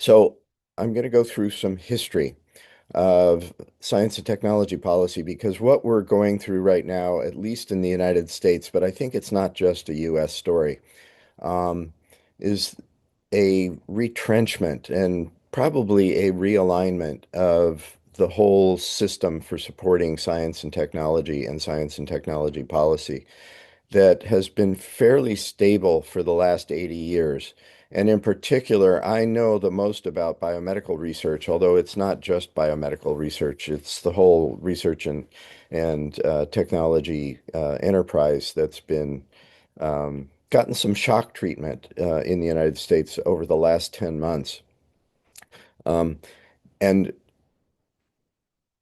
So I'm going to go through some history of science and technology policy because what we're going through right now, at least in the United States, but I think it's not just a US story, um, is a retrenchment and probably a realignment of the whole system for supporting science and technology policy that has been fairly stable for the last 80 years. And in particular, I know the most about biomedical research, although it's not just biomedical research, it's the whole research and technology enterprise that's been gotten some shock treatment in the United States over the last 10 months. Um, and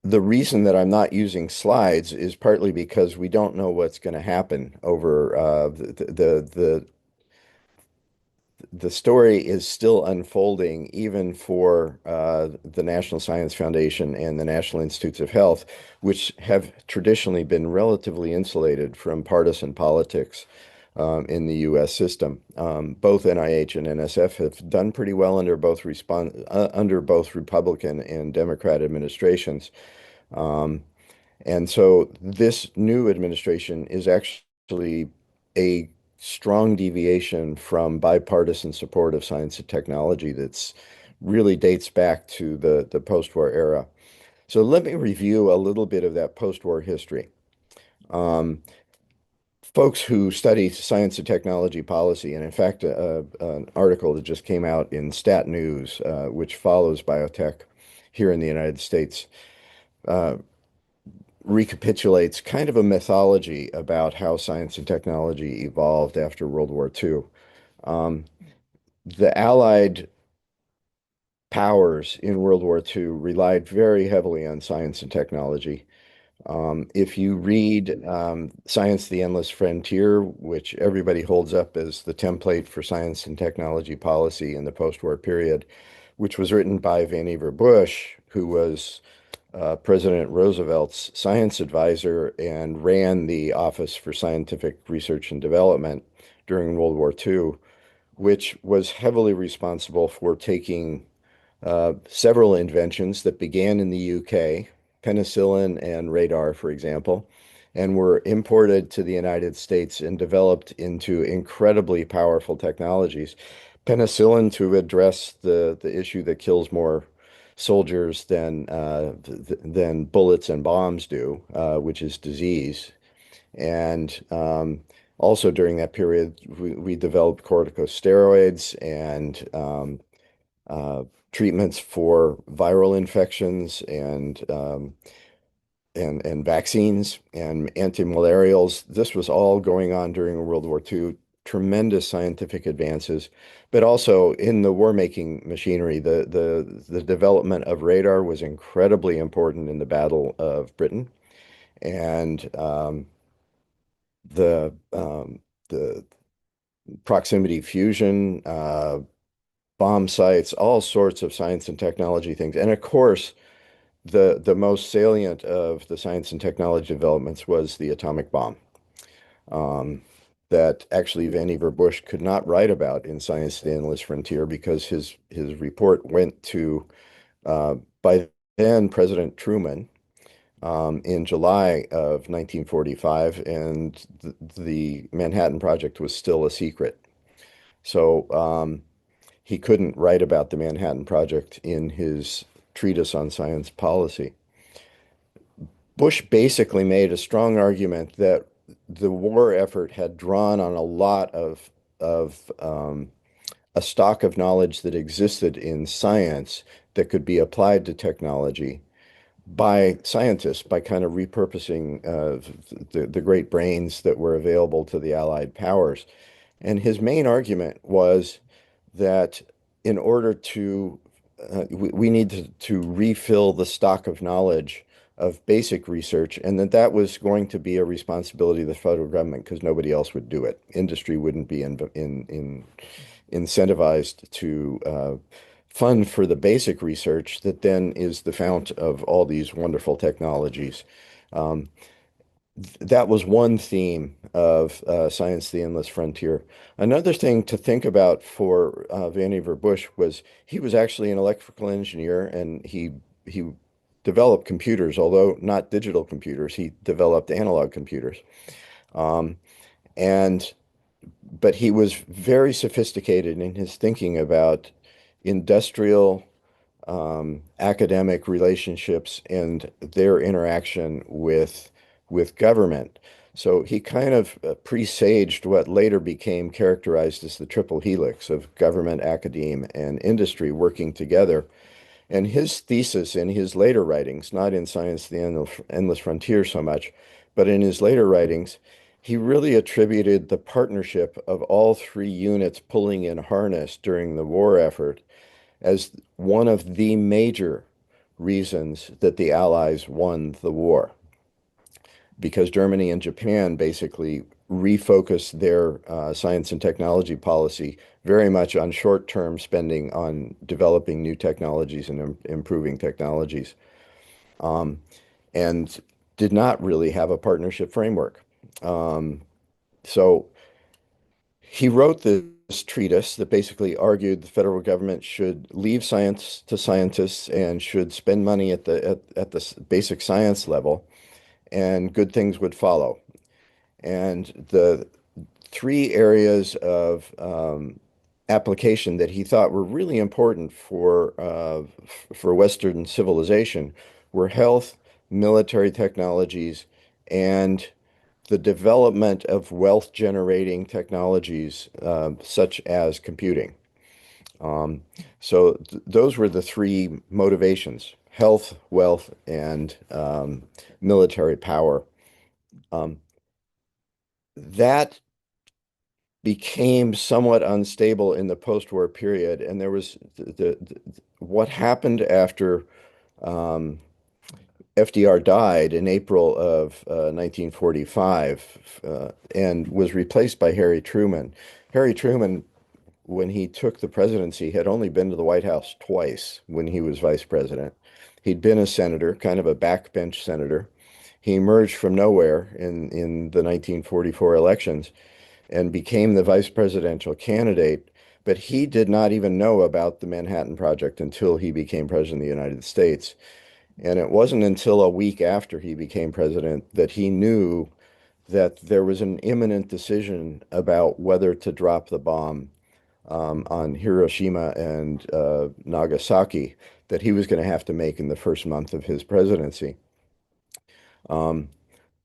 the reason that I'm not using slides is partly because we don't know what's going to happen over the story is still unfolding, even for the National Science Foundation and the National Institutes of Health, which have traditionally been relatively insulated from partisan politics in the U.S. system. Both NIH and NSF have done pretty well under both Republican and Democrat administrations. Um, and so this new administration is actually a strong deviation from bipartisan support of science and technology that's really dates back to the post-war era. So let me review a little bit of that post-war history. Um, Folks who study science and technology policy, and in fact, an article that just came out in Stat News, which follows biotech here in the United States, uh, recapitulates kind of a mythology about how science and technology evolved after World War II. Um, the Allied powers in World War II relied very heavily on science and technology. If you read Science, the Endless Frontier, which everybody holds up as the template for science and technology policy in the post-war period, which was written by Vannevar Bush, who was President Roosevelt's science advisor and ran the Office for Scientific Research and Development during World War II, which was heavily responsible for taking several inventions that began in the UK, penicillin and radar, for example, and were imported to the United States and developed into incredibly powerful technologies. Penicillin to address the issue that kills more soldiers than bullets and bombs do, which is disease. And also during that period, we developed corticosteroids and uh, treatments for viral infections and vaccines and antimalarials. This was all going on during World War II. Tremendous scientific advances, but also in the war-making machinery, the development of radar was incredibly important in the Battle of Britain, and the proximity fusion, bomb sites, all sorts of science and technology things, and of course the most salient of the science and technology developments was the atomic bomb, um, that actually Vannevar Bush could not write about in Science: The Endless Frontier because his report went to by then President Truman in July of 1945, and the Manhattan Project was still a secret. So he couldn't write about the Manhattan Project in his treatise on science policy. Bush basically made a strong argument that the war effort had drawn on a lot of a stock of knowledge that existed in science that could be applied to technology by scientists by kind of repurposing the great brains that were available to the Allied powers. And his main argument was that in order to, we need to refill the stock of knowledge of basic research, and that was going to be a responsibility of the federal government because nobody else would do it. Industry wouldn't be incentivized to fund for the basic research that then is the fount of all these wonderful technologies. Um, that was one theme of Science: The Endless Frontier. Another thing to think about for Vannevar Bush was he was actually an electrical engineer, and he developed computers, although not digital computers. He developed analog computers. Um, and but he was very sophisticated in his thinking about industrial academic relationships and their interaction with government. So he kind of presaged what later became characterized as the triple helix of government, academe, and industry working together. And his thesis in his later writings, not in Science: The Endless Frontier so much, but in his later writings, he really attributed the partnership of all three units pulling in harness during the war effort as one of the major reasons that the Allies won the war, because Germany and Japan basically refocused their science and technology policy very much on short-term spending on developing new technologies and improving technologies, and did not really have a partnership framework. Um, so he wrote this treatise that basically argued the federal government should leave science to scientists and should spend money at the basic science level, and good things would follow. And the three areas of application that he thought were really important for Western civilization were health, military technologies, and the development of wealth generating technologies such as computing. Um, so th those were the three motivations: health, wealth, and military power. Um, that became somewhat unstable in the post-war period, and there was what happened after um, FDR died in April of 1945 and was replaced by Harry Truman. Harry Truman, when he took the presidency, had only been to the White House twice when he was vice president. He'd been a senator, kind of a backbench senator. He emerged from nowhere in the 1944 elections and became the vice presidential candidate, but he did not even know about the Manhattan Project until he became president of the United States. And it wasn't until a week after he became president that he knew that there was an imminent decision about whether to drop the bomb on Hiroshima and Nagasaki that he was going to have to make in the first month of his presidency. Um,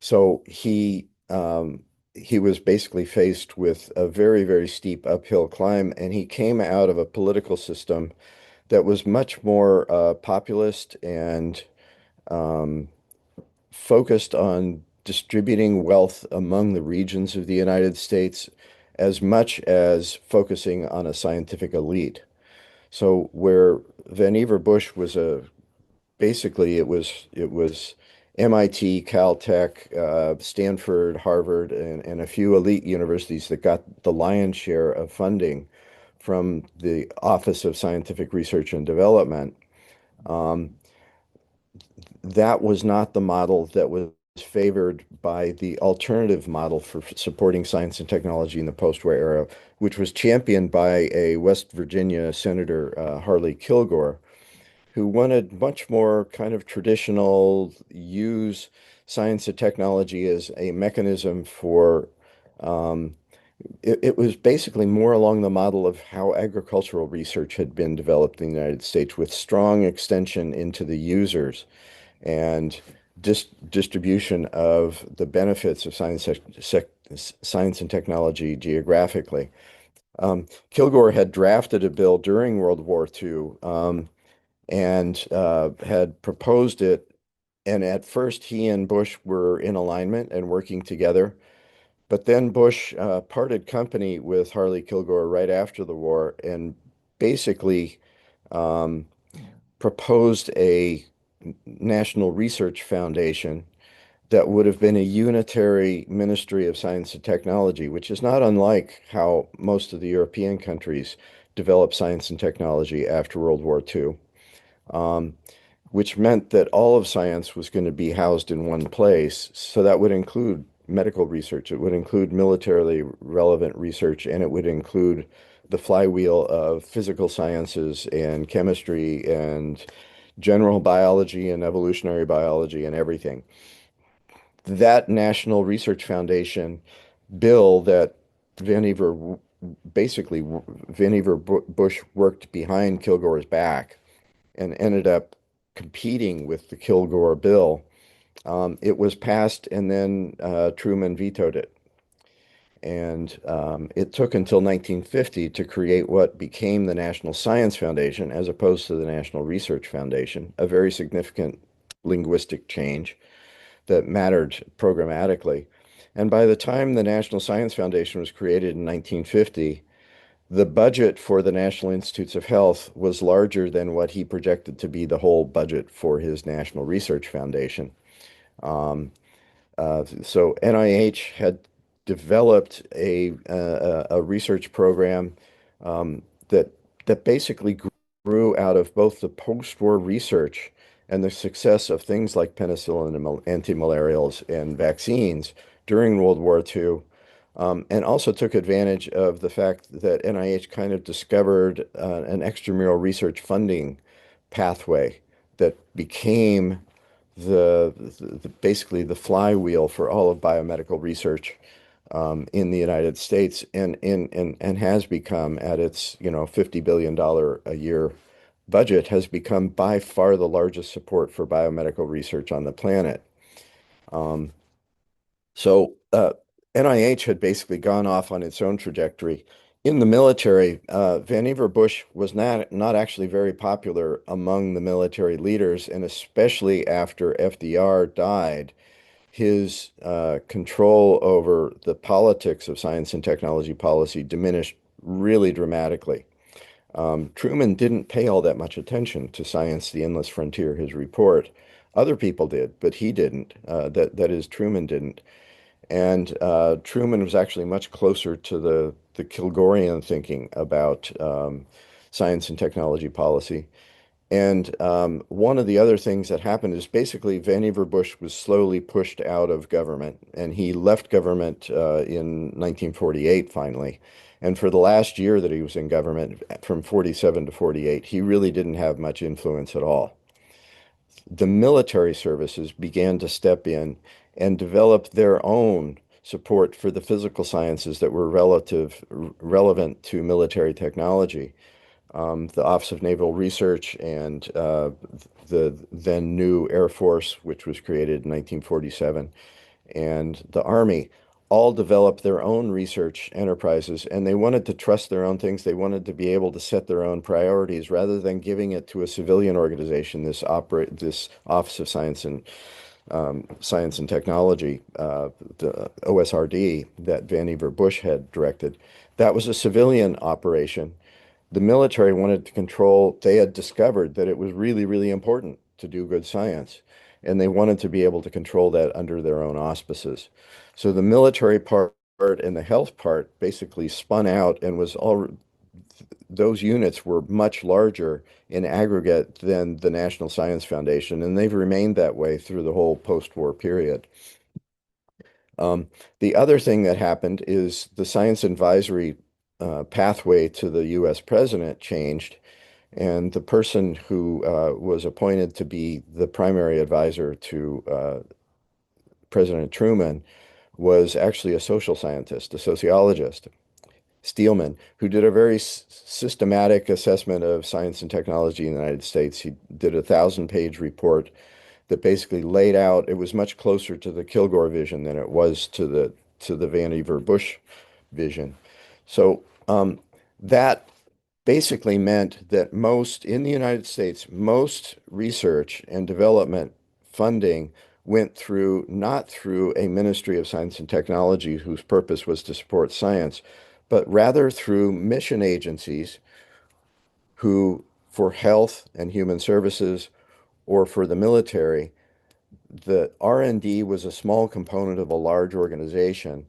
so he was basically faced with a very, very steep uphill climb, and he came out of a political system that was much more populist and um, focused on distributing wealth among the regions of the United States as much as focusing on a scientific elite. So where Vannevar Bush was a basically it was MIT, Caltech, Stanford, Harvard, and a few elite universities that got the lion's share of funding from the Office of Scientific Research and Development. Um, that was not the model that was favored by the alternative model for supporting science and technology in the post-war era, which was championed by a West Virginia Senator, Harley Kilgore, who wanted much more kind of traditional, use science and technology as a mechanism for, um, it was basically more along the model of how agricultural research had been developed in the United States, with strong extension into the users and distribution of the benefits of science and technology geographically. Kilgore had drafted a bill during World War II, and had proposed it. And at first, he and Bush were in alignment and working together. But then Bush parted company with Harley Kilgore right after the war and basically um, proposed a National Research Foundation that would have been a unitary Ministry of Science and Technology, which is not unlike how most of the European countries developed science and technology after World War II. Um, which meant that all of science was going to be housed in one place. So that would include medical research, it would include militarily relevant research, and it would include the flywheel of physical sciences and chemistry and general biology and evolutionary biology and everything. That National Research Foundation bill that Vannevar basically Vannevar Bush worked behind Kilgore's back and ended up competing with the Kilgore bill. It was passed, and then Truman vetoed it. And it took until 1950 to create what became the National Science Foundation, as opposed to the National Research Foundation, a very significant linguistic change that mattered programmatically. And by the time the National Science Foundation was created in 1950, the budget for the National Institutes of Health was larger than what he projected to be the whole budget for his National Research Foundation. Um, so NIH had developed a research program um, that basically grew out of both the post-war research and the success of things like penicillin and antimalarials and vaccines during World War II, and also took advantage of the fact that NIH kind of discovered an extramural research funding pathway that became basically the flywheel for all of biomedical research in the United States, and has become, at its $50 billion a year budget, has become by far the largest support for biomedical research on the planet. Um, so NIH had basically gone off on its own trajectory. In the military, Vannevar Bush was not actually very popular among the military leaders, and especially after FDR died, his control over the politics of science and technology policy diminished really dramatically. Truman didn't pay all that much attention to Science, the Endless Frontier, his report. Other people did, but he didn't. That is, Truman didn't. And Truman was actually much closer to the Kilgorean thinking about science and technology policy. And one of the other things that happened is basically Vannevar Bush was slowly pushed out of government, and he left government in 1948 finally. And for the last year that he was in government, from 47 to 48, he really didn't have much influence at all. The military services began to step in and develop their own support for the physical sciences that were relevant to military technology. The Office of Naval Research and the then new Air Force, which was created in 1947, and the Army all developed their own research enterprises, and they wanted to trust their own things. They wanted to be able to set their own priorities rather than giving it to a civilian organization, this Office of Science and Technology, the OSRD that Vannevar Bush had directed. That was a civilian operation. The military wanted to control, they had discovered that it was really, really important to do good science, and they wanted to be able to control that under their own auspices. So the military part and the health part basically spun out, and was all those units were much larger in aggregate than the National Science Foundation, and they've remained that way through the whole post-war period. Um, the other thing that happened is the science advisory pathway to the U.S. president changed, and the person who was appointed to be the primary advisor to President Truman was actually a social scientist, a sociologist, Steelman, who did a very systematic assessment of science and technology in the United States. He did a 1,000-page report that basically laid out, it was much closer to the Kilgore vision than it was to the Vannevar Bush vision. So that basically meant that in the United States, most research and development funding went through, not through a Ministry of Science and Technology whose purpose was to support science, but rather through mission agencies who, for health and human services or for the military, the R&D was a small component of a large organization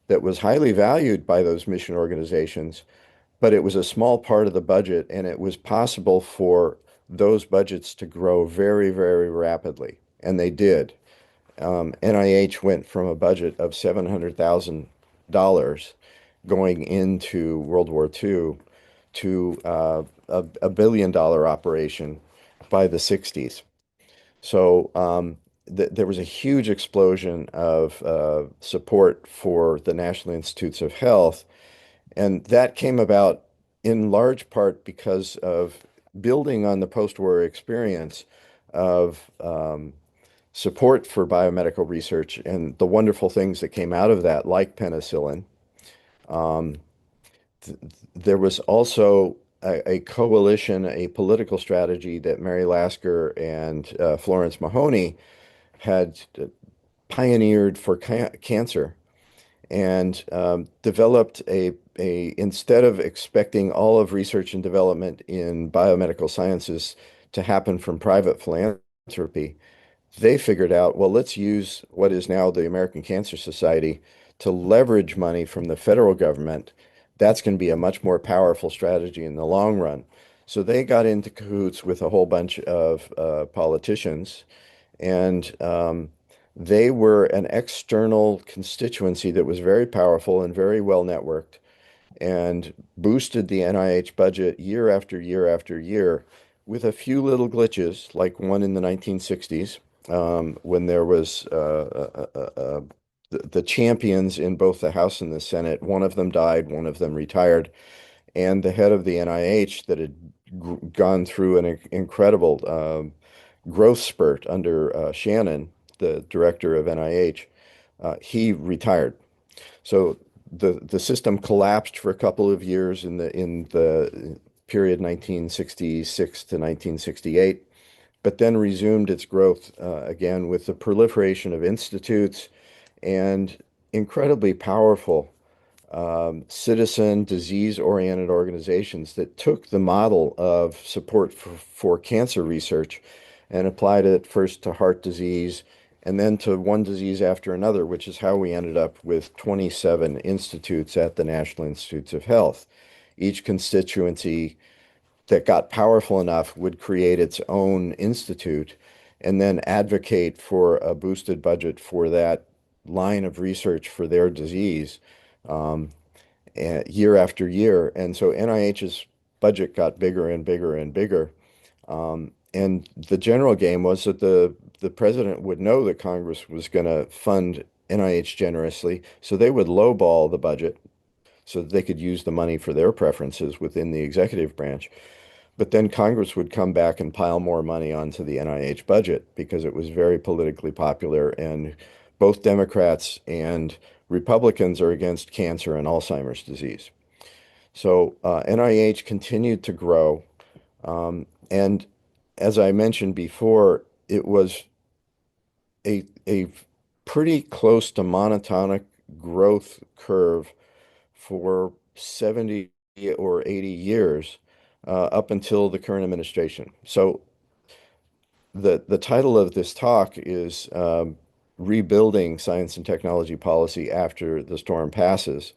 that was highly valued by those mission organizations, but it was a small part of the budget, and it was possible for those budgets to grow very, very rapidly, and they did. NIH went from a budget of $700,000 going into World War II to a billion-dollar operation by the 60s. So there was a huge explosion of support for the National Institutes of Health, and that came about in large part because of building on the post-war experience of support for biomedical research and the wonderful things that came out of that, like penicillin. Um, th there was also a coalition, a political strategy that Mary Lasker and Florence Mahoney had pioneered for cancer and developed instead of expecting all of research and development in biomedical sciences to happen from private philanthropy, they figured out, well, let's use what is now the American Cancer Society to leverage money from the federal government. That's going to be a much more powerful strategy in the long run. So they got into cahoots with a whole bunch of politicians, and they were an external constituency that was very powerful and very well networked and boosted the NIH budget year after year after year with a few little glitches, like one in the 1960s when there was the champions in both the House and the Senate. One of them died, one of them retired, and the head of the NIH that had gone through an incredible growth spurt under Shannon, the director of NIH, he retired. So the system collapsed for a couple of years in the period 1966 to 1968, but then resumed its growth again with the proliferation of institutes and incredibly powerful citizen disease-oriented organizations that took the model of support for cancer research and applied it first to heart disease and then to one disease after another, which is how we ended up with 27 institutes at the National Institutes of Health. Each constituency that got powerful enough would create its own institute and then advocate for a boosted budget for that line of research for their disease year after year. And so NIH's budget got bigger and bigger and bigger. And the general game was that the president would know that Congress was going to fund NIH generously, so they would lowball the budget so that they could use the money for their preferences within the executive branch. But then Congress would come back and pile more money onto the NIH budget because it was very politically popular, and both Democrats and Republicans are against cancer and Alzheimer's disease. So NIH continued to grow. And as I mentioned before, it was a pretty close to monotonic growth curve for 70 or 80 years up until the current administration. So the title of this talk is Rebuilding Science and Technology Policy After the Storm Passes.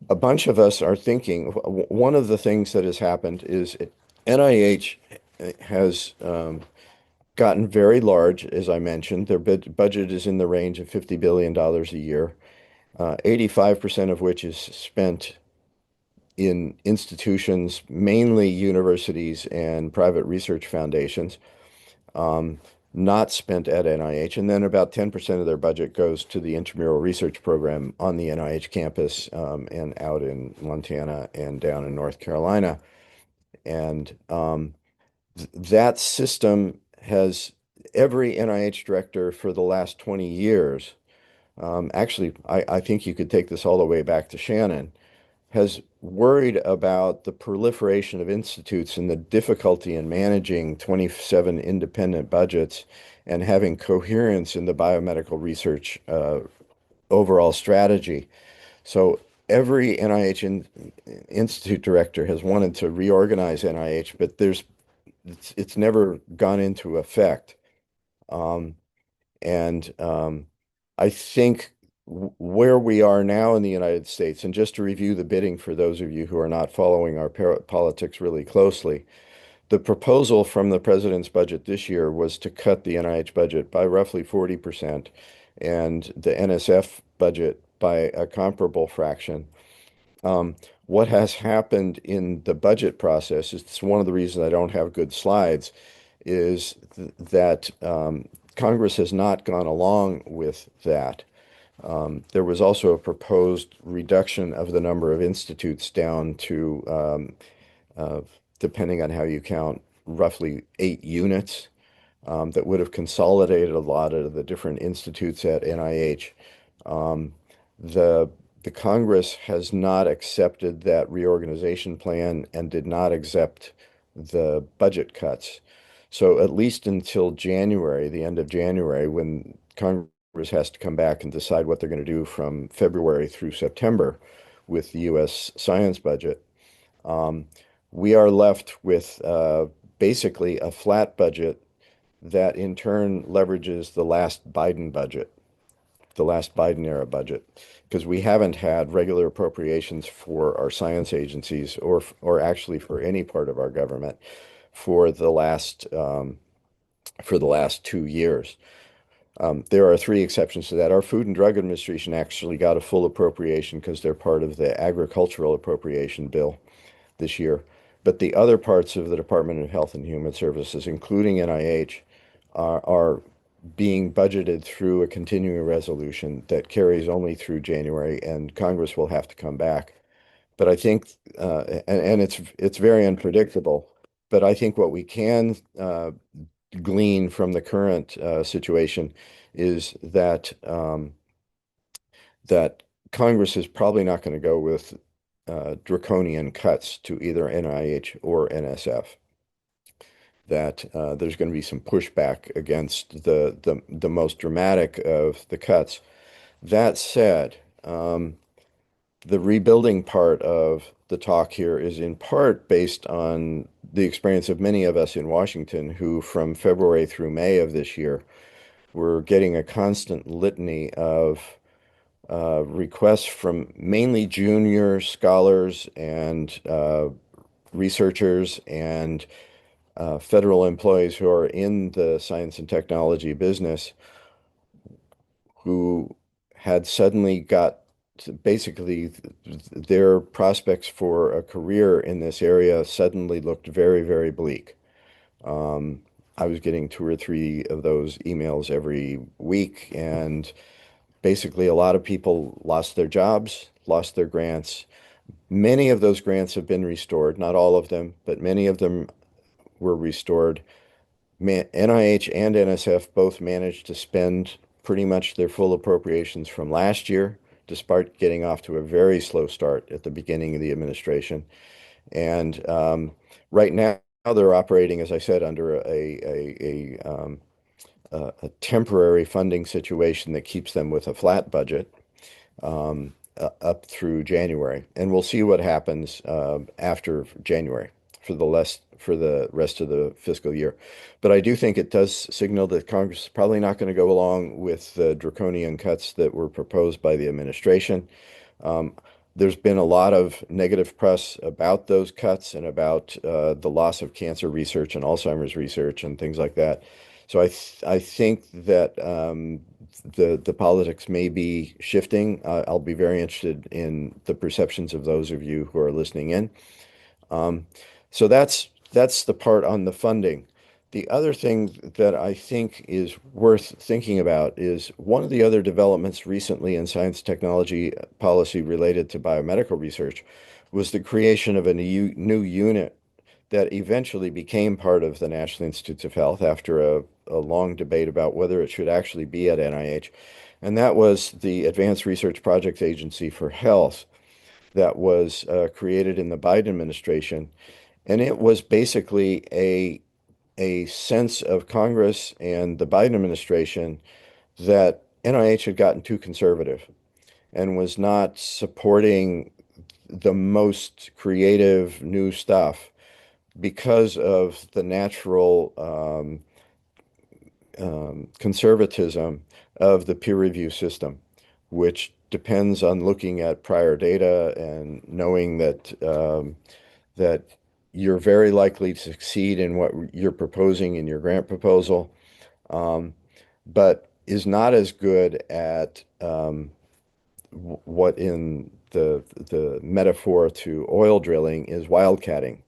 A bunch of us are thinking, one of the things that has happened is NIH has gotten very large, as I mentioned. Their budget is in the range of $50 billion a year, 85% of which is spent in institutions, mainly universities and private research foundations, not spent at NIH. And then about 10% of their budget goes to the intramural research program on the NIH campus and out in Montana and down in North Carolina. And that system has every NIH director for the last 20 years. Actually, I think you could take this all the way back to Shannon, has worried about the proliferation of institutes and the difficulty in managing 27 independent budgets and having coherence in the biomedical research overall strategy. So every NIH institute director has wanted to reorganize NIH, but it's never gone into effect. Um, and I think where we are now in the United States, and just to review the bidding for those of you who are not following our politics really closely, The proposal from the president's budget this year was to cut the NIH budget by roughly 40% and the NSF budget by a comparable fraction. Um, what has happened in the budget process, it's one of the reasons I don't have good slides, is that Congress has not gone along with that. There was also a proposed reduction of the number of institutes down to, uh, depending on how you count, roughly 8 units that would have consolidated a lot of the different institutes at NIH. Um, the the Congress has not accepted that reorganization plan and did not accept the budget cuts. So at least until January, the end of January, when Congress has to come back and decide what they're going to do from February through September with the U.S. science budget, um, we are left with basically a flat budget that in turn leverages the last Biden budget, the last Biden era budget, because we haven't had regular appropriations for our science agencies or actually for any part of our government for the last 2 years. There are three exceptions to that. Our Food and Drug Administration actually got a full appropriation because they're part of the agricultural appropriation bill this year. But the other parts of the Department of Health and Human Services, including NIH, are being budgeted through a continuing resolution that carries only through January, and Congress will have to come back. But I think, and it's very unpredictable. But I think what we can glean from the current situation is that Congress is probably not going to go with draconian cuts to either NIH or NSF. That there's going to be some pushback against the most dramatic of the cuts. That said, the rebuilding part of the talk here is in part based on the experience of many of us in Washington who, from February through May of this year, were getting a constant litany of requests from mainly junior scholars and researchers and federal employees who are in the science and technology business who had suddenly got basically their prospects for a career in this area suddenly looked very, very bleak. Um, I was getting two or three of those emails every week, and basically a lot of people lost their jobs, lost their grants. Many of those grants have been restored, not all of them, but many of them were restored. NIH and NSF both managed to spend pretty much their full appropriations from last year, despite getting off to a very slow start at the beginning of the administration. And right now, they're operating, as I said, under a temporary funding situation that keeps them with a flat budget up through January, and we'll see what happens after January for the rest of the fiscal year. But I do think it does signal that Congress is probably not going to go along with the draconian cuts that were proposed by the administration. Um, there's been a lot of negative press about those cuts and about the loss of cancer research and Alzheimer's research and things like that. So I think that the politics may be shifting. I'll be very interested in the perceptions of those of you who are listening in. Um, so that's the part on the funding. The other thing that I think is worth thinking about is one of the other developments recently in science technology policy related to biomedical research was the creation of a new unit that eventually became part of the National Institutes of Health after a long debate about whether it should actually be at NIH. And that was the Advanced Research Projects Agency for Health that was created in the Biden administration. And it was basically a sense of Congress and the Biden administration that NIH had gotten too conservative and was not supporting the most creative new stuff because of the natural conservatism of the peer review system, which depends on looking at prior data and knowing that you're very likely to succeed in what you're proposing in your grant proposal, um, but is not as good at what in the metaphor to oil drilling is wildcatting.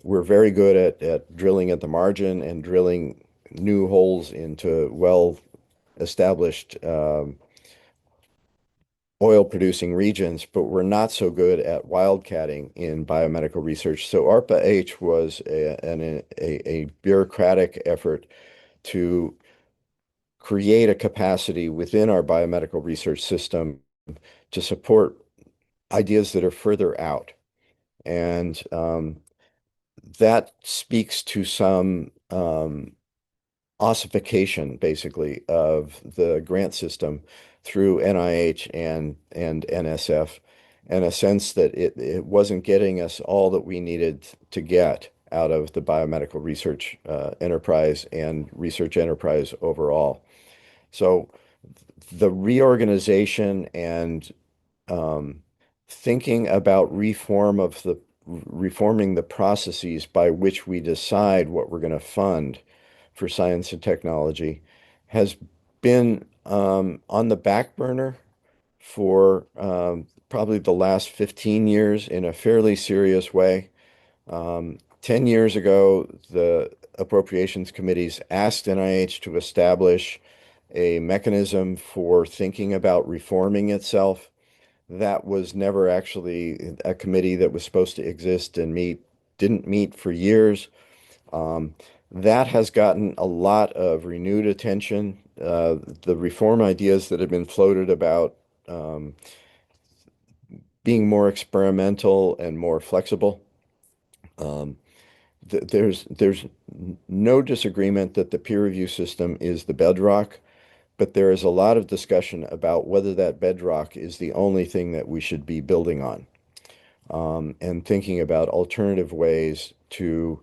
We're very good at drilling at the margin and drilling new holes into well-established oil producing regions, but we're not so good at wildcatting in biomedical research. So ARPA-H was a bureaucratic effort to create a capacity within our biomedical research system to support ideas that are further out. And that speaks to some ossification, basically, of the grant system through NIH and NSF, and a sense that it wasn't getting us all that we needed to get out of the biomedical research enterprise and research enterprise overall. So the reorganization and um, thinking about reforming the processes by which we decide what we're going to fund for science and technology has been on the back burner for probably the last 15 years in a fairly serious way. 10 years ago, the appropriations committees asked NIH to establish a mechanism for thinking about reforming itself. That was never actually a committee that was supposed to exist and didn't meet for years. Um, that has gotten a lot of renewed attention. The reform ideas that have been floated about um, being more experimental and more flexible. Um, there's no disagreement that the peer review system is the bedrock, but there is a lot of discussion about whether that bedrock is the only thing that we should be building on, and thinking about alternative ways to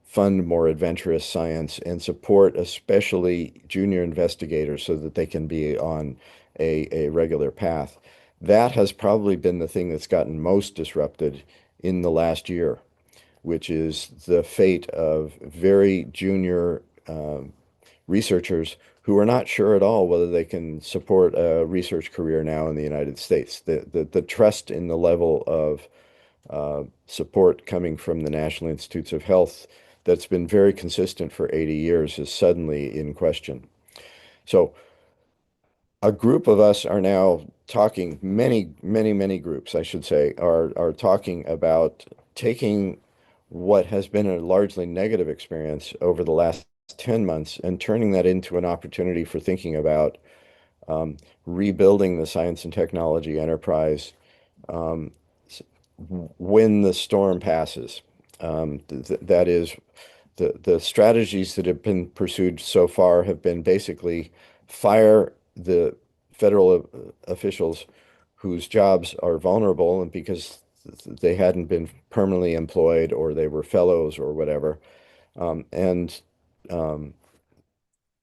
fund more adventurous science and support especially junior investigators so that they can be on a regular path. That has probably been the thing that's gotten most disrupted in the last year, which is the fate of very junior researchers who are not sure at all whether they can support a research career now in the United States. The trust in the level of support coming from the National Institutes of Health that's been very consistent for 80 years is suddenly in question. So a group of us are now talking, many groups, I should say, are talking about taking what has been a largely negative experience over the last 10 months and turning that into an opportunity for thinking about um, rebuilding the science and technology enterprise um, when the storm passes. That is, the strategies that have been pursued so far have been basically fire the federal officials whose jobs are vulnerable and because they hadn't been permanently employed or they were fellows or whatever, and um,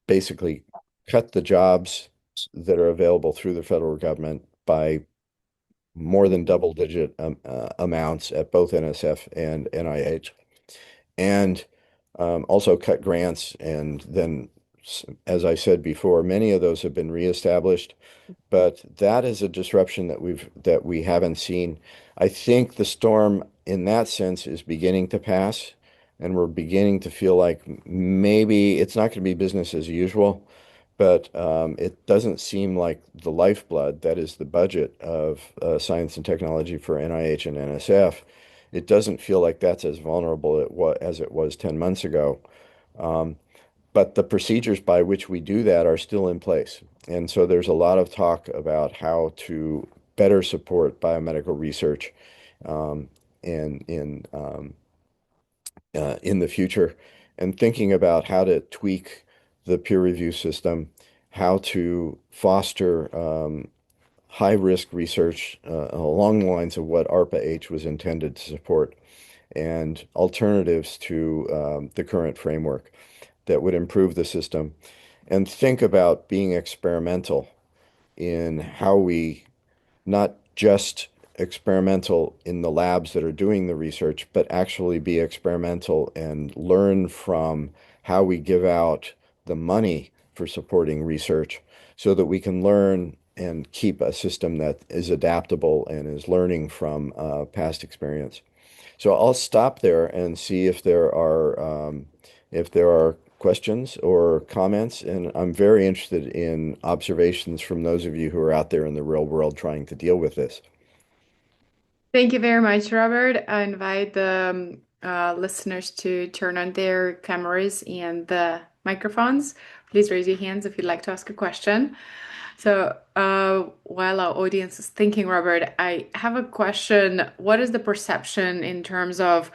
basically cut the jobs that are available through the federal government by more than double-digit amounts at both NSF and NIH, and also cut grants. And then, as I said before, many of those have been reestablished, but that is a disruption that we haven't seen. I think the storm in that sense is beginning to pass, and we're beginning to feel like maybe it's not going to be business as usual, but it doesn't seem like the lifeblood, that is the budget of science and technology for NIH and NSF. It doesn't feel like that's as vulnerable as it was 10 months ago. Um, but the procedures by which we do that are still in place. And so there's a lot of talk about how to better support biomedical research um, and in the future, and thinking about how to tweak the peer review system, how to foster high-risk research along the lines of what ARPA-H was intended to support, and alternatives to the current framework that would improve the system, and think about being experimental in how we not just experimental in the labs that are doing the research, but actually be experimental and learn from how we give out the money for supporting research so that we can learn and keep a system that is adaptable and is learning from past experience. So I'll stop there and see if there are questions or comments, and I'm very interested in observations from those of you who are out there in the real world trying to deal with this. Thank you very much, Robert. I invite the listeners to turn on their cameras and the microphones. Please raise your hands if you'd like to ask a question. So, while our audience is thinking, Robert, I have a question. What is the perception in terms of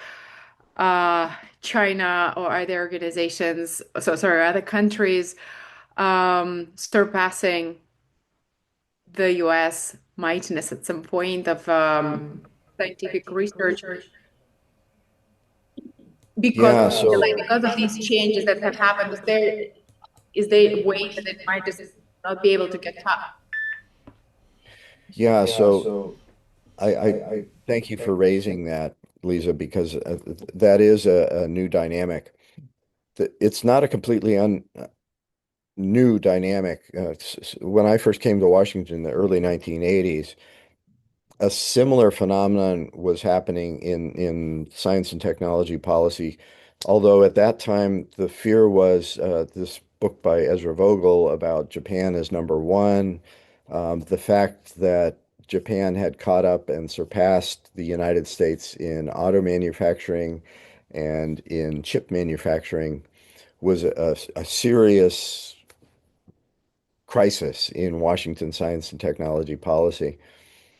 uh, China or other organizations, other countries surpassing the US mightiness at some point of scientific research because Yeah, of so because of these changes that have happened? Is there a way that it might just not be able to get up? yeah, so I thank you for raising that, Lisa, because that is a new dynamic. It's not a completely un new dynamic. When I first came to Washington in the early 1980s, a similar phenomenon was happening in science and technology policy, although at that time the fear was this book by Ezra Vogel about Japan as number one, the fact that Japan had caught up and surpassed the United States in auto manufacturing and in chip manufacturing was a serious crisis in Washington science and technology policy.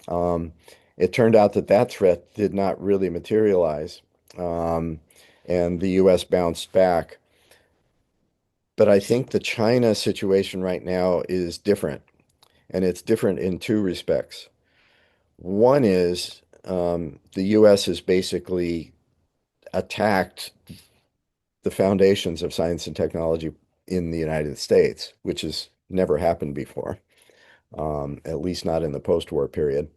Um, it turned out that that threat did not really materialize, um, and the U.S. bounced back. But I think the China situation right now is different, and it's different in two respects. One is the U.S. has basically attacked the foundations of science and technology in the United States, which has never happened before, at least not in the post-war period.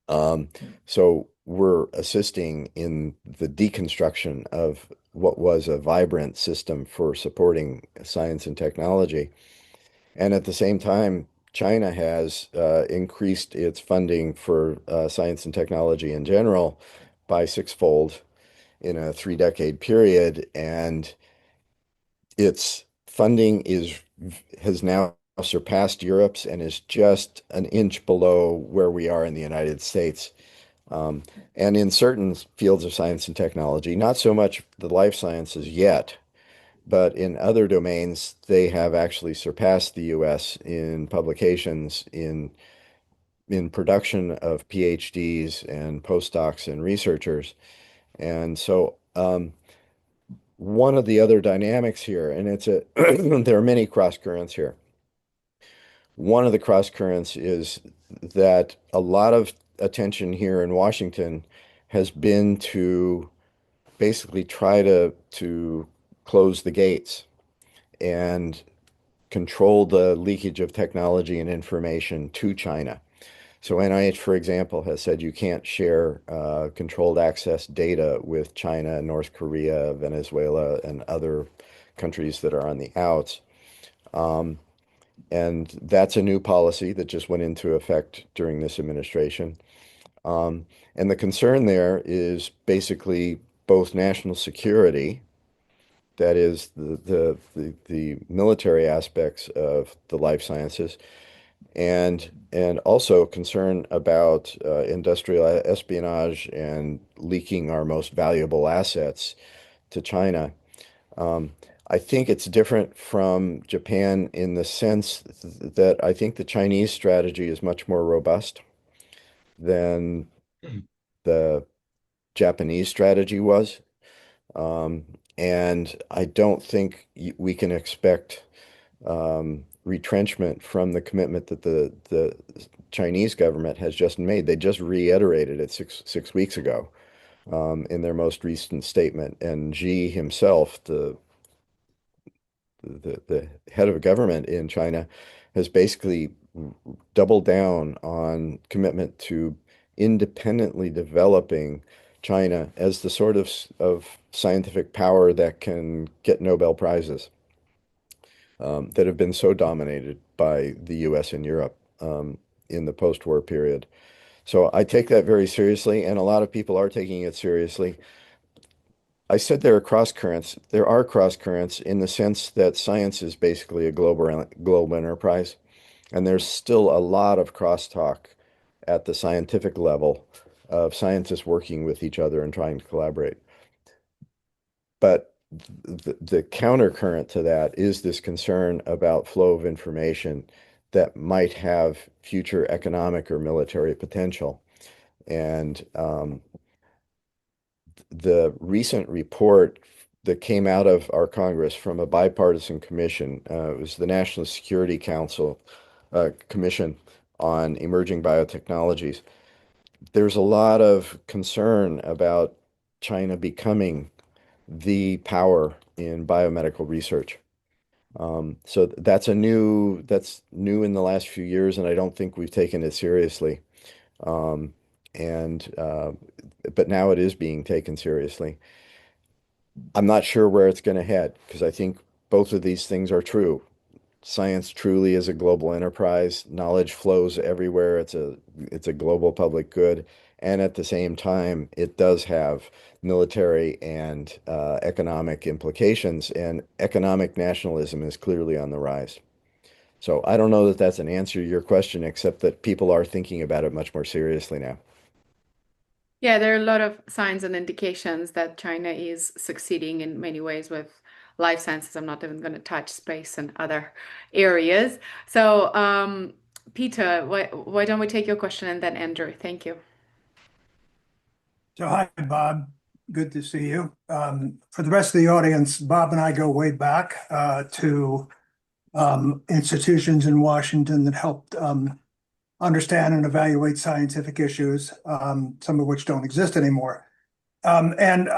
Um, so we're assisting in the deconstruction of what was a vibrant system for supporting science and technology. And at the same time, China has increased its funding for science and technology in general by sixfold in a three-decade period, and its funding is has now surpassed Europe's and is just an inch below where we are in the United States. Um, and in certain fields of science and technology, not so much the life sciences yet, but in other domains, they have actually surpassed the US in publications, in production of PhDs and postdocs and researchers. And so one of the other dynamics here, and there are many cross currents here. One of the cross currents is that a lot of attention here in Washington has been to basically try to close the gates and control the leakage of technology and information to China. So NIH, for example, has said you can't share controlled access data with China, North Korea, Venezuela, and other countries that are on the outs. Um, and that's a new policy that just went into effect during this administration. Um, and the concern there is basically both national security, that is the military aspects of the life sciences, and also concern about industrial espionage and leaking our most valuable assets to China. Um, I think it's different from Japan in the sense that I think the Chinese strategy is much more robust than the Japanese strategy was. Um, and I don't think we can expect retrenchment from the commitment that the Chinese government has just made. They just reiterated it six weeks ago in their most recent statement. And Xi himself, the head of government in China, has basically doubled down on commitment to independently developing China as the sort of scientific power that can get Nobel Prizes that have been so dominated by the US and Europe in the post-war period. So I take that very seriously, and a lot of people are taking it seriously. I said there are cross currents. There are cross currents in the sense that science is basically a global enterprise, and there's still a lot of crosstalk at the scientific level of scientists working with each other and trying to collaborate. But the counter current to that is this concern about flow of information that might have future economic or military potential. And the recent report that came out of our Congress from a bipartisan commission, it was the National Security Council Commission on Emerging Biotechnologies. There's a lot of concern about China becoming the power in biomedical research. So that's new in the last few years, and I don't think we've taken it seriously. Um, and but now it is being taken seriously. I'm not sure where it's going to head because I think both of these things are true. Science truly is a global enterprise. Knowledge flows everywhere. It's a global public good, and at the same time, it does have military and economic implications. And economic nationalism is clearly on the rise. So I don't know that that's an answer to your question, except that people are thinking about it much more seriously now. Yeah, there are a lot of signs and indications that China is succeeding in many ways with life sciences. I'm not even going to touch space and other areas. So, Peter, why don't we take your question and then Andrew? Thank you. So hi, Bob. Good to see you. For the rest of the audience, Bob and I go way back to institutions in Washington that helped understand and evaluate scientific issues, some of which don't exist anymore. And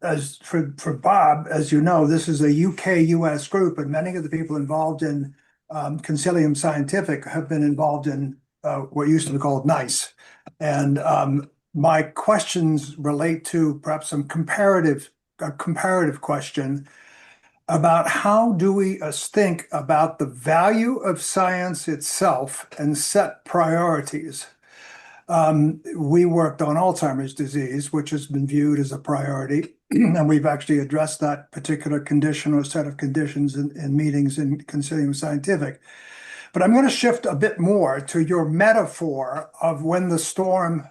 as for Bob, as you know, this is a UK-US group, and many of the people involved in Consilium Scientific have been involved in what used to be called NICE. And my questions relate to perhaps some comparative question about how do we think about the value of science itself and set priorities. We worked on Alzheimer's disease, which has been viewed as a priority, and we've actually addressed that particular condition or set of conditions in meetings in Consilium Scientific. But I'm going to shift a bit more to your metaphor of when the storm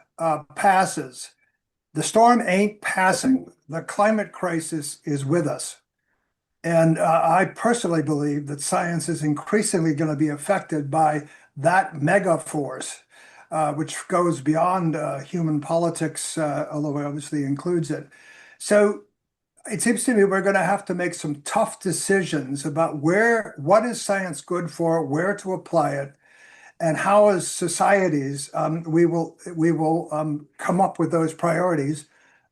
passes. The storm ain't passing. The climate crisis is with us. And I personally believe that science is increasingly going to be affected by that mega force, which goes beyond human politics, although it obviously includes it. So it seems to me we're going to have to make some tough decisions about what is science good for, where to apply it, and how as societies we will come up with those priorities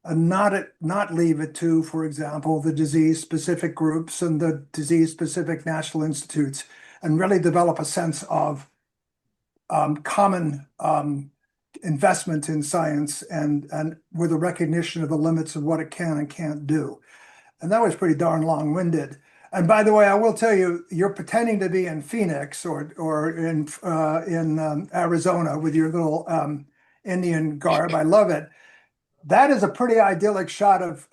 and not leave it to, for example, the disease-specific groups and the disease-specific national institutes, and really develop a sense of common investment in science and with a recognition of the limits of what it can and can't do. And that was pretty darn long-winded. And by the way, I will tell you, you're pretending to be in Phoenix or in Arizona with your little Indian garb. I love it. That is a pretty idyllic shot of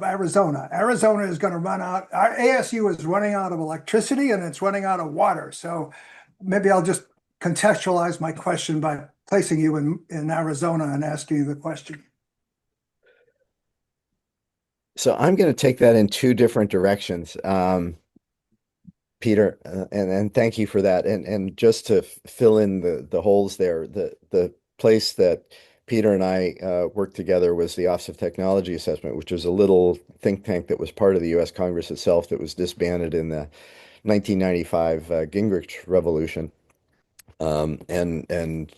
Arizona. Arizona is going to run out. Our ASU is running out of electricity and it's running out of water. So maybe I'll just contextualize my question by placing you in Arizona and asking you the question. So I'm going to take that in two different directions, Peter, and thank you for that. And just to fill in the holes there, the place that Peter and I worked together was the Office of Technology Assessment, which was a little think tank that was part of the U.S. Congress itself that was disbanded in the 1995 Gingrich Revolution. And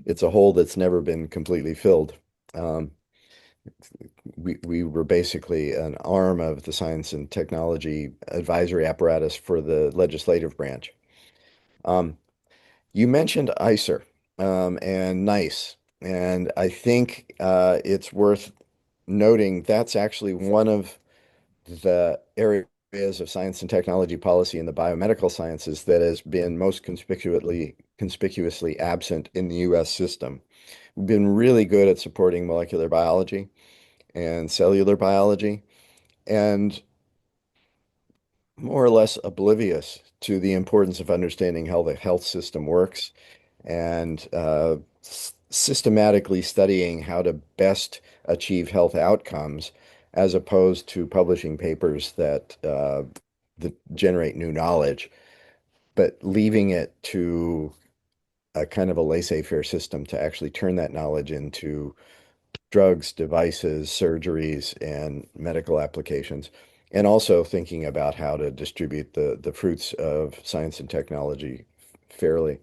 it's a hole that's never been completely filled. Um, we were basically an arm of the science and technology advisory apparatus for the legislative branch. Um, you mentioned ICER. and nice. And I think it's worth noting that's actually one of the areas of science and technology policy in the biomedical sciences that has been most conspicuously absent in the US system. We've been really good at supporting molecular biology and cellular biology, and more or less oblivious to the importance of understanding how the health system works and systematically studying how to best achieve health outcomes as opposed to publishing papers that generate new knowledge, but leaving it to a kind of a laissez-faire system to actually turn that knowledge into drugs, devices, surgeries, and medical applications. And also thinking about how to distribute the fruits of science and technology fairly.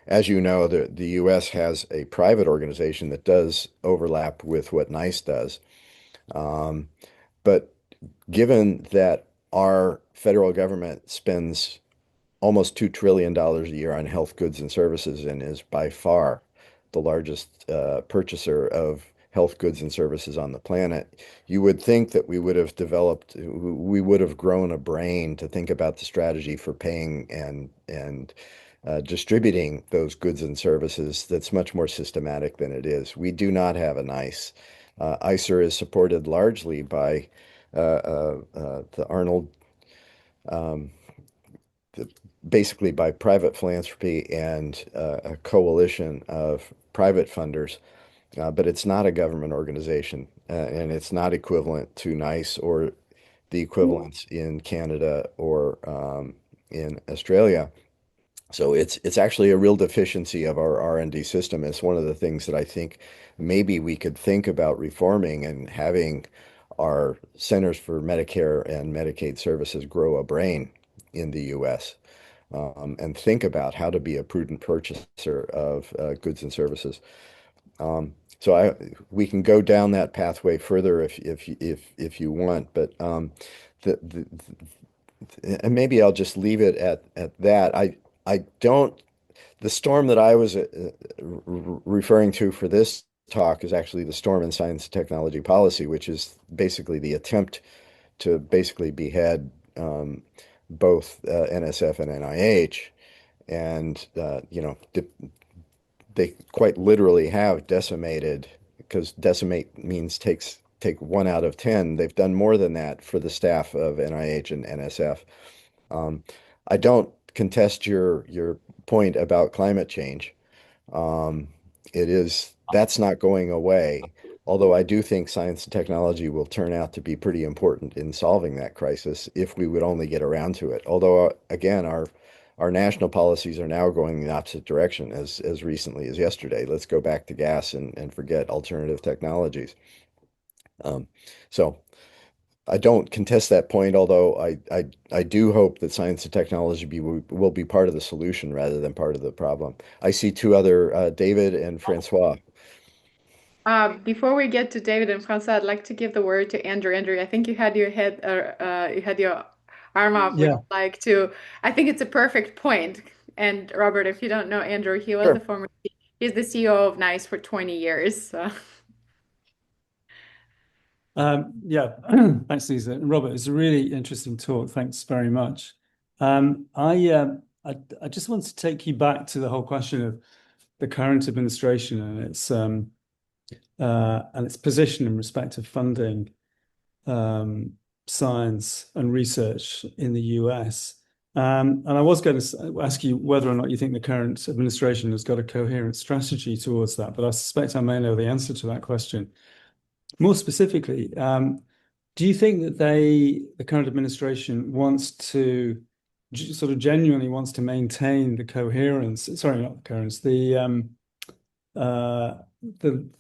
As you know, the US has a private organization that does overlap with what NICE does. Um, but given that our federal government spends almost $2 trillion a year on health goods and services and is by far the largest purchaser of health goods and services on the planet, you would think that we would have grown a brain to think about the strategy for paying and distributing those goods and services that's much more systematic than it is. We do not have a NICE. ICER is supported largely by the Arnold um, basically by private philanthropy and a coalition of private funders, but it's not a government organization, and it's not equivalent to NICE or the equivalents in Canada or in Australia. So it's actually a real deficiency of our R&D system. It's one of the things that I think maybe we could think about reforming and having our Centers for Medicare and Medicaid Services grow a brain in the US, and think about how to be a prudent purchaser of goods and services. So we can go down that pathway further if you want, but the, the and maybe I'll just leave it at that. I don't the storm that I was referring to for this talk is actually the storm in science and technology policy, which is basically the attempt to basically behead both NSF and NIH. And, they quite literally have decimated, because decimate means take 1 out of 10. They've done more than that for the staff of NIH and NSF. Um, I don't contest your point about climate change. Um, that's not going away. Although I do think science and technology will turn out to be pretty important in solving that crisis if we would only get around to it. Although, again, our national policies are now going in the opposite direction as recently as yesterday. Let's go back to gas and forget alternative technologies. Um, so I don't contest that point, although I do hope that science and technology will be part of the solution rather than part of the problem. I see two other, David and Francois. Before we get to David and Francois, I'd like to give the word to Andrew. Andrew, I think you had your arm up. Would Yeah. you like to? I think it's a perfect point. And Robert, if you don't know Andrew, Sure. he's the CEO of NICE for 20 years. So. Yeah, thanks, Lisa. And Robert, it's a really interesting talk. Thanks very much. I just want to take you back to the whole question of the current administration and its position in respect of funding science and research in the US. And I was going to ask you whether or not you think the current administration has got a coherent strategy towards that, but I suspect I may know the answer to that question. More specifically, do you think that the current administration wants to sort of genuinely wants to maintain the coherence, sorry, not the coherence,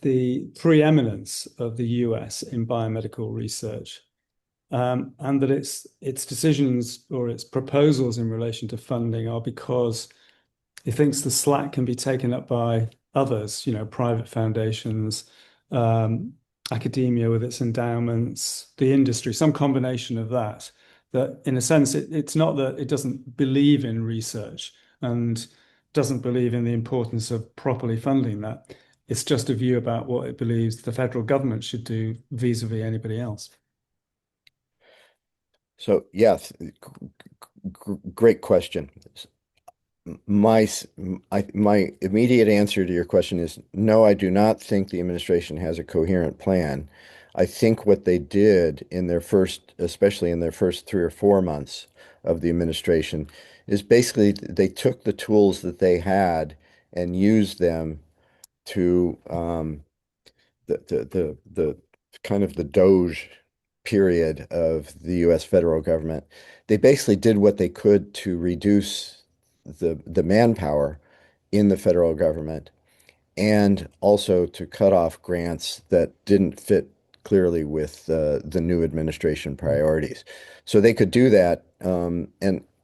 the preeminence of the US in biomedical research, and that its decisions or its proposals in relation to funding are because it thinks the slack can be taken up by others, private foundations, academia with its endowments, the industry, some combination of that in a sense, it's not that it doesn't believe in research and doesn't believe in the importance of properly funding that. It's just a view about what it believes the federal government should do vis-a-vis anybody else. So, yes, great question. My my immediate answer to your question is no, I do not think the administration has a coherent plan. I think what they did in their first, especially in their first 3 or 4 months of the administration, is basically they took the tools that they had and used them to the kind of the Doge period of the U.S. federal government. They basically did what they could to reduce the manpower in the federal government and also to cut off grants that didn't fit clearly with the new administration priorities. So they could do that, and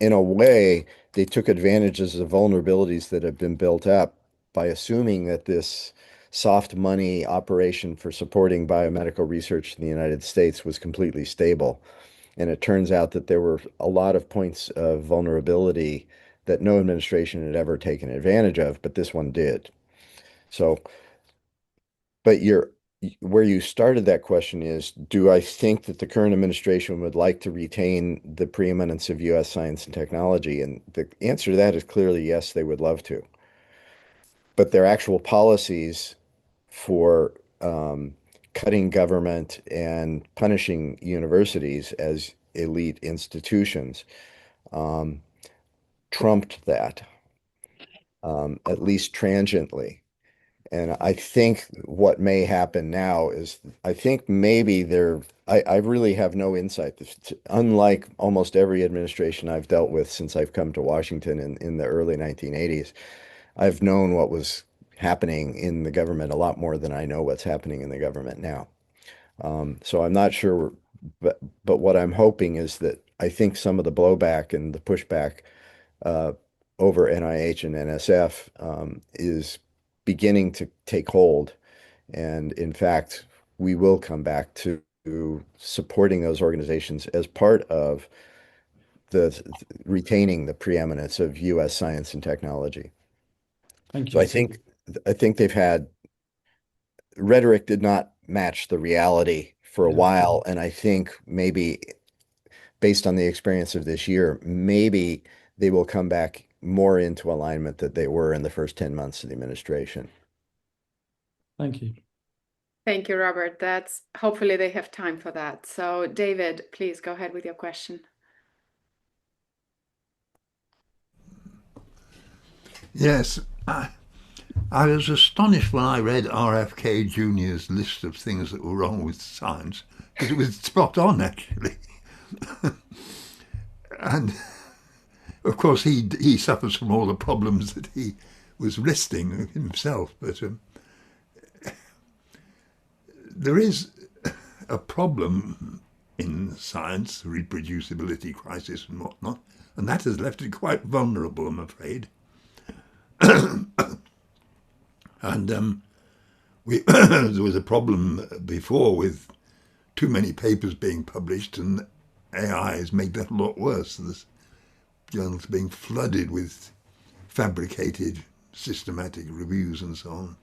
in a way, they took advantages of vulnerabilities that have been built up by assuming that this soft money operation for supporting biomedical research in the United States was completely stable. And it turns out that there were a lot of points of vulnerability that no administration had ever taken advantage of, but this one did. So, but where you started that question is, do I think that the current administration would like to retain the preeminence of U.S. science and technology? And the answer to that is clearly yes, they would love to. But their actual policies for cutting government and punishing universities as elite institutions trumped that, at least transiently. And I think what may happen now is I think maybe I really have no insight. Unlike almost every administration I've dealt with since I've come to Washington in the early 1980s, I've known what was happening in the government a lot more than I know what's happening in the government now. So I'm not sure, but what I'm hoping is that I think some of the blowback and the pushback uh, over NIH and NSF is beginning to take hold. And in fact, we will come back to supporting those organizations as part of the retaining the preeminence of U.S. science and technology. Thank So I you. think they've had rhetoric did not match the reality for a Yeah. while, and I think maybe based on the experience of this year, maybe they will come back more into alignment that they were in the first 10 months of the administration. Thank you. Thank you, Robert. That's hopefully they have time for that. So, David, please go ahead with your question. Yes, I was astonished when I read RFK Jr.'s list of things that were wrong with science, because it was spot on, actually. And of course, he suffers from all the problems that he was listing himself. But there is a problem in science, the reproducibility crisis and whatnot, and that has left it quite vulnerable, I'm afraid. And there was a problem before with too many papers being published, and AI has made that a lot worse. There's journals being flooded with fabricated, systematic reviews and so on.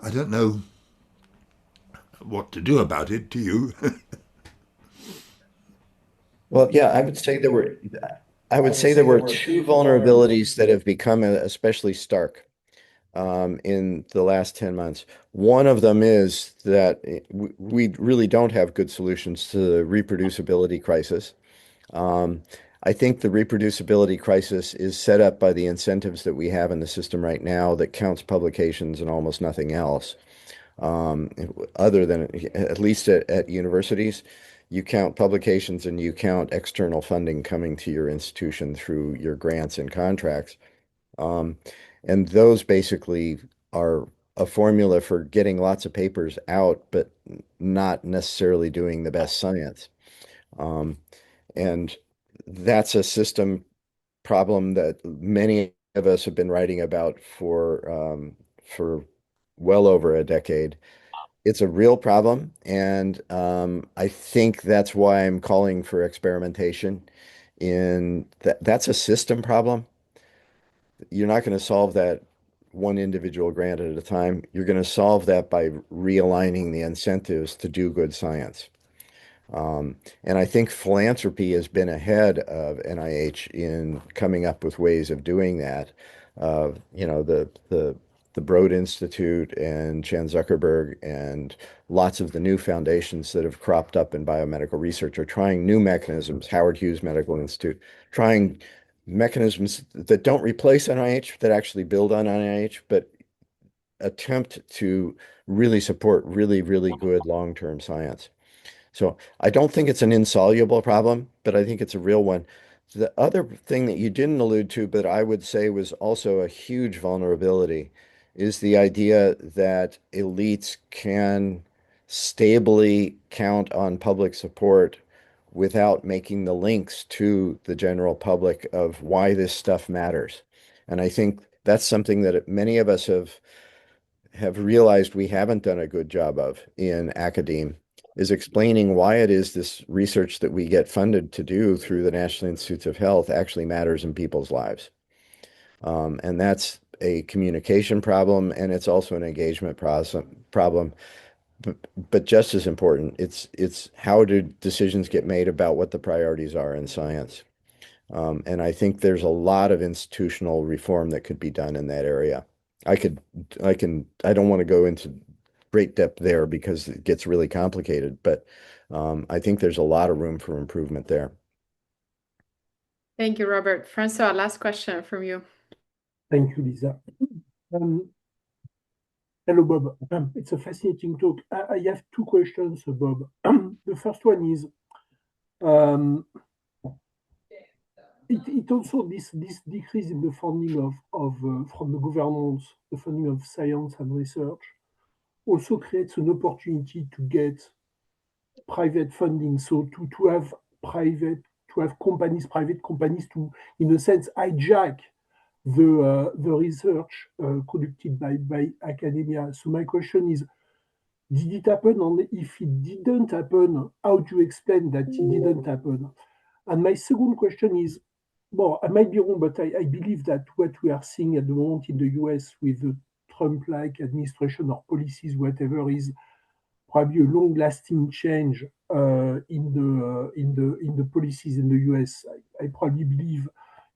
I don't know what to do about it, do you? Well, yeah, I would say there were two vulnerabilities that have become especially stark in the last 10 months. One of them is that we really don't have good solutions to the reproducibility crisis. Um, I think the reproducibility crisis is set up by the incentives that we have in the system right now that counts publications and almost nothing else. Um, Other than at least at universities, you count publications and you count external funding coming to your institution through your grants and contracts. Um, and those basically are a formula for getting lots of papers out, but not necessarily doing the best science. Um, and that's a system problem that many of us have been writing about for well over a decade. It's a real problem, and I think that's why I'm calling for experimentation in that's a system problem. you're not going to solve that one individual grant at a time. You're going to solve that by realigning the incentives to do good science. And I think philanthropy has been ahead of NIH in coming up with ways of doing that. The Broad Institute and Chan Zuckerberg and lots of the new foundations that have cropped up in biomedical research are trying new mechanisms. Howard Hughes Medical Institute, trying mechanisms that don't replace NIH, that actually build on NIH, but attempt to really support really, really good long-term science. So I don't think it's an insoluble problem, but I think it's a real one. The other thing that you didn't allude to, but I would say was also a huge vulnerability, is the idea that elites can stably count on public support without making the links to the general public of why this stuff matters. And I think that's something that many of us have realized we haven't done a good job of in academe, is explaining why it is this research that we get funded to do through the National Institutes of Health actually matters in people's lives. And that's a communication problem, and it's also an engagement problem. But, but just as important, it's how do decisions get made about what the priorities are in science. And I think there's a lot of institutional reform that could be done in that area. I could, I don't want to go into great depth there because it gets really complicated, but I think there's a lot of room for improvement there. Thank you, Robert. Francois, last question from you. Thank you, Lisa. Hello, Bob. It's a fascinating talk. I have two questions, Bob. The first one is, it also this decrease in the funding of from the governments, the funding of science and research, also creates an opportunity to get private funding. So to have companies, private companies, to, in a sense, hijack the research conducted by academia. So my question is, did it happen? And if it didn't happen, how do you explain that it didn't happen? And my second question is, well, I might be wrong, but I believe that what we are seeing at the moment in the US with the Trump-like administration or policies, whatever, is probably a long-lasting change in the policies in the US. I probably believe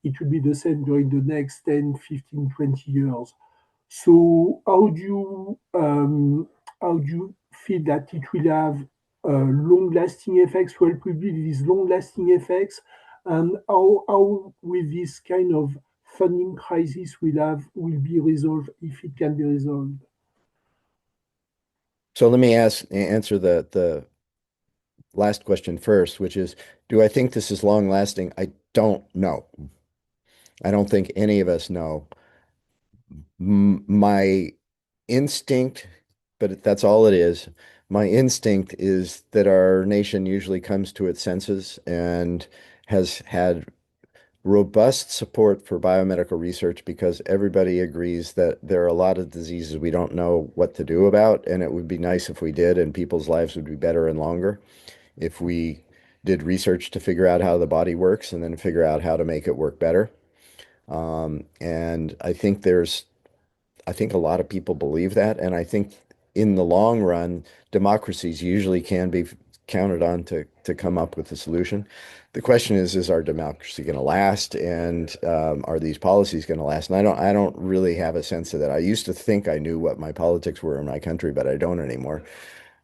it will be the same during the next 10, 15, 20 years. So how do you feel that it will have long-lasting effects? Well, probably these long-lasting effects, and how will this kind of funding crisis will be resolved, if it can be resolved? So let me answer the last question first, which is, do I think this is long lasting? I don't know. I don't think any of us know. My instinct, but that's all it is. My instinct is that our nation usually comes to its senses and has had robust support for biomedical research because everybody agrees that there are a lot of diseases we don't know what to do about, and it would be nice if we did, and people's lives would be better and longer if we did research to figure out how the body works and then figure out how to make it work better. And I think a lot of people believe that, and I think in the long run, democracies usually can be counted on to come up with a solution. The question is our democracy going to last, and are these policies going to last? And I don't really have a sense of that. I used to think I knew what my politics were in my country, but I don't anymore.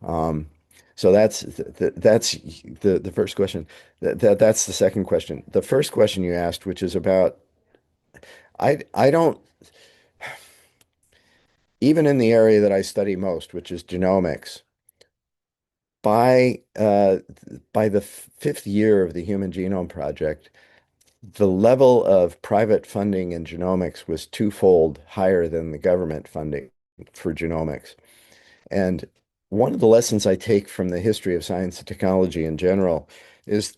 So that's the first question. That's the second question. The first question you asked, which is about, I don't, even in the area that I study most, which is genomics, by the fifth year of the Human Genome Project, the level of private funding in genomics was twofold higher than the government funding for genomics. And one of the lessons I take from the history of science and technology in general is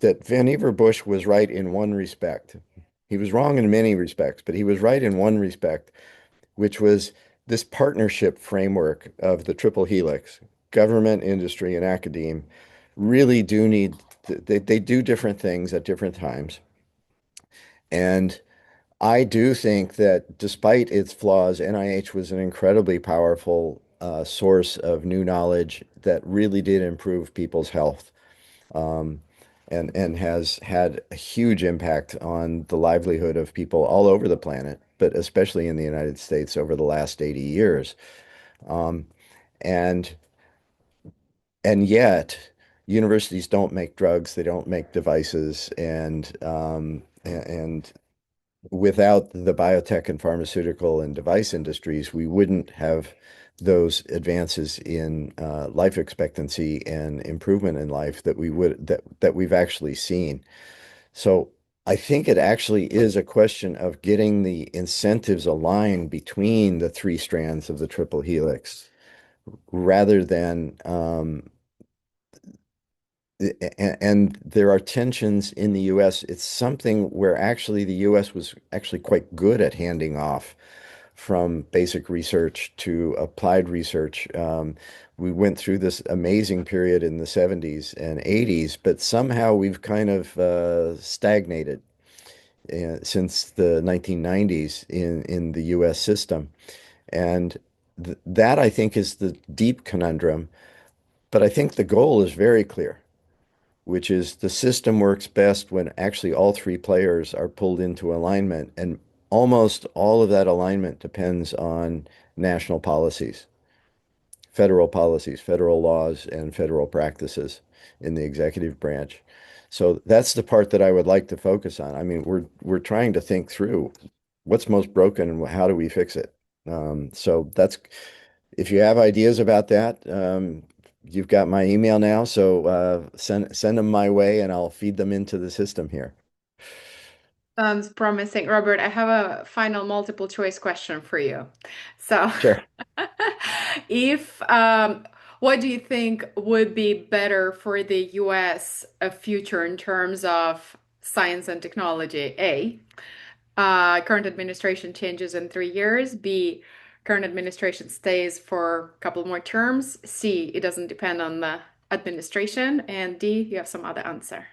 that Vannevar Bush was right in one respect. He was wrong in many respects, but he was right in one respect, which was this partnership framework of the triple helix, government, industry, and academe, really do need, they do different things at different times. And I do think that despite its flaws, NIH was an incredibly powerful source of new knowledge that really did improve people's health, um, and has had a huge impact on the livelihood of people all over the planet, but especially in the United States over the last 80 years. Um, and and yet, universities don't make drugs, they don't make devices, and without the biotech and pharmaceutical and device industries, we wouldn't have those advances in life expectancy and improvement in life that we've actually seen. So I think it actually is a question of getting the incentives aligned between the three strands of the triple helix, rather than and there are tensions in the US. It's something where actually the US was actually quite good at handing off from basic research to applied research. We went through this amazing period in the 70s and 80s, but somehow we've kind of stagnated since the 1990s in the US system. And th that, I think, is the deep conundrum. But I think the goal is very clear, which is the system works best when actually all three players are pulled into alignment. And almost all of that alignment depends on national policies, federal laws, and federal practices in the executive branch. So that's the part that I would like to focus on. I mean, we're trying to think through what's most broken and how do we fix it. So that's if you have ideas about that, you've got my email now, so send them my way and I'll feed them into the system here. Sounds promising. Robert, I have a final multiple choice question for you. So, Sure. if what do you think would be better for the US future in terms of science and technology? A, current administration changes in 3 years. B, current administration stays for a couple more terms. C, it doesn't depend on the administration. And D, you have some other answer.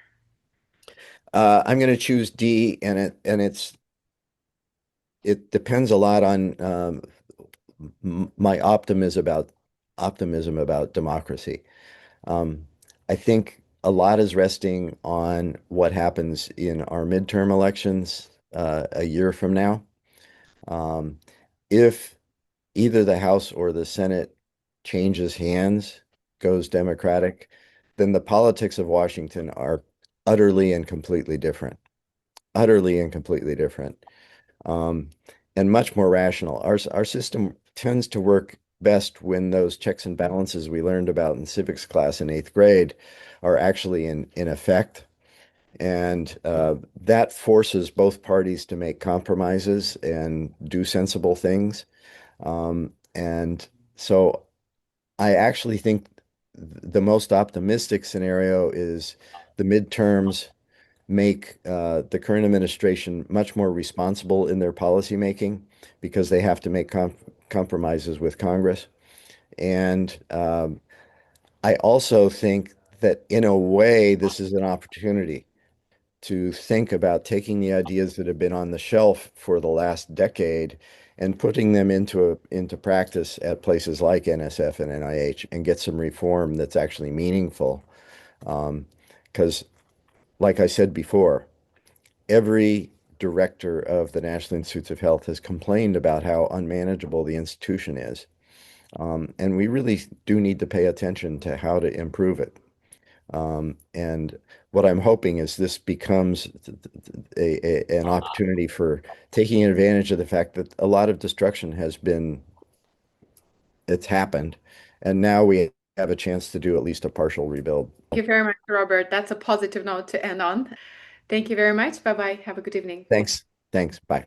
I'm going to choose D, and it depends a lot on my optimism about democracy. Um, I think a lot is resting on what happens in our midterm elections a year from now. Um, if either the House or the Senate changes hands, goes Democratic, then the politics of Washington are utterly and completely different, utterly and completely different, um, and much more rational. Our system tends to work best when those checks and balances we learned about in civics class in eighth grade are actually in effect. And that forces both parties to make compromises and do sensible things. And so I actually think the most optimistic scenario is the midterms make the current administration much more responsible in their policy making because they have to make compromises with Congress. And I also think that in a way, this is an opportunity to think about taking the ideas that have been on the shelf for the last decade and putting them into practice at places like NSF and NIH and get some reform that's actually meaningful. Because, like I said before, every director of the National Institutes of Health has complained about how unmanageable the institution is. And we really do need to pay attention to how to improve it. And what I'm hoping is this becomes an opportunity for taking advantage of the fact that a lot of destruction it's happened, and now we have a chance to do at least a partial rebuild. Thank you very much, Robert. That's a positive note to end on. Thank you very much. Bye bye. Have a good evening. Thanks. Thanks. Bye.